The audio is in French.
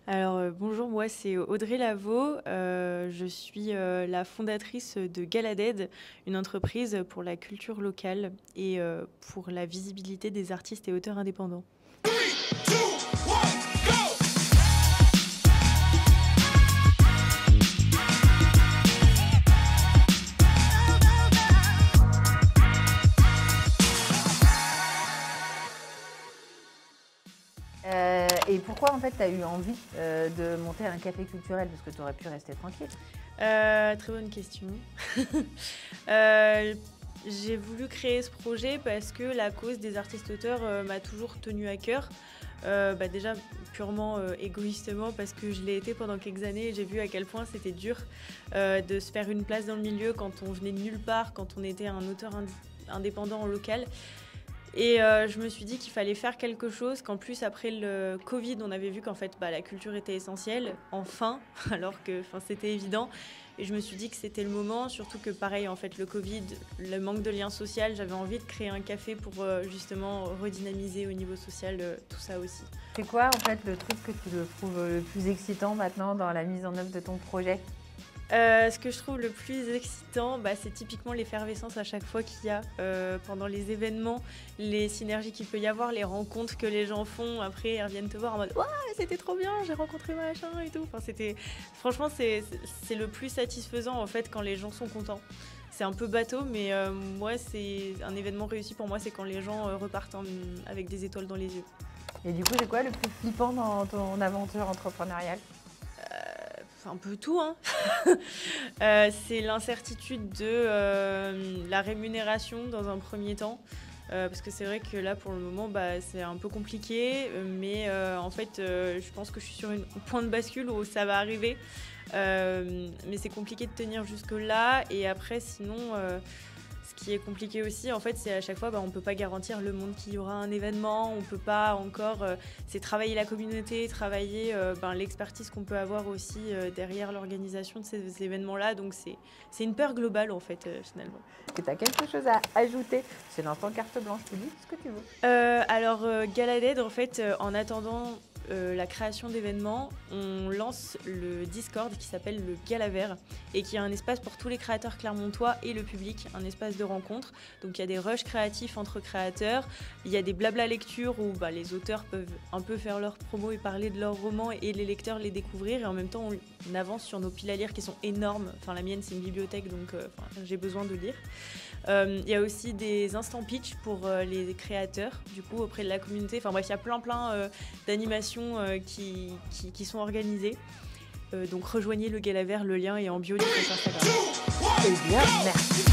Alors, bonjour, moi c'est Audrey Lavaux. Je suis la fondatrice de Galaded, une entreprise pour la culture locale et pour la visibilité des artistes et auteurs indépendants. Et pourquoi en fait tu as eu envie de monter un café culturel? Parce que tu aurais pu rester tranquille. Très bonne question. Euh, j'ai voulu créer ce projet parce que la cause des artistes-auteurs m'a toujours tenue à cœur. Déjà purement égoïstement parce que je l'ai été pendant quelques années et j'ai vu à quel point c'était dur de se faire une place dans le milieu quand on venait de nulle part, quand on était un auteur indépendant en local. Et je me suis dit qu'il fallait faire quelque chose, qu'en plus après le Covid, on avait vu qu'en fait la culture était essentielle, enfin, alors que c'était évident. Et je me suis dit que c'était le moment, surtout que pareil, en fait, le Covid, le manque de lien social, j'avais envie de créer un café pour justement redynamiser au niveau social tout ça aussi. C'est quoi en fait le truc que tu le trouves le plus excitant maintenant dans la mise en œuvre de ton projet? Ce que je trouve le plus excitant, c'est typiquement l'effervescence à chaque fois qu'il y a pendant les événements, les synergies qu'il peut y avoir, les rencontres que les gens font. Après, ils reviennent te voir en mode « Ouais, c'était trop bien, j'ai rencontré machin et tout ». Franchement, c'est le plus satisfaisant en fait quand les gens sont contents. C'est un peu bateau, mais moi, c'est un événement réussi pour moi, c'est quand les gens repartent avec des étoiles dans les yeux. Et du coup, c'est quoi le plus flippant dans ton aventure entrepreneuriale? Un peu tout, hein. C'est l'incertitude de la rémunération dans un premier temps. Parce que c'est vrai que là, pour le moment, c'est un peu compliqué. Mais en fait, je pense que je suis sur un point de bascule où ça va arriver. Mais c'est compliqué de tenir jusque-là. Et après, sinon, ce qui est compliqué aussi, en fait, c'est à chaque fois, on ne peut pas garantir le monde qu'il y aura un événement. On ne peut pas encore... c'est travailler la communauté, travailler l'expertise qu'on peut avoir aussi derrière l'organisation de ces événements-là. Donc, c'est une peur globale, en fait, finalement. Est-ce que tu as quelque chose à ajouter? C'est l'instant carte blanche, tu dis ce que tu veux. Galaded, en fait, en attendant la création d'événements, on lance le Discord qui s'appelle le Galaver et qui est un espace pour tous les créateurs clermontois et le public, un espace de rencontre. Donc il y a des rushs créatifs entre créateurs, il y a des blabla lectures où les auteurs peuvent un peu faire leur promo et parler de leurs romans et les lecteurs les découvrir, et en même temps on avance sur nos piles à lire qui sont énormes. Enfin, la mienne c'est une bibliothèque, donc j'ai besoin de lire. Il y a aussi des instants pitch pour les créateurs, du coup, auprès de la communauté. Enfin bref, il y a plein d'animations qui sont organisées. Donc rejoignez le Galaver, le lien est en bio du compte Instagram. Eh bien, merci.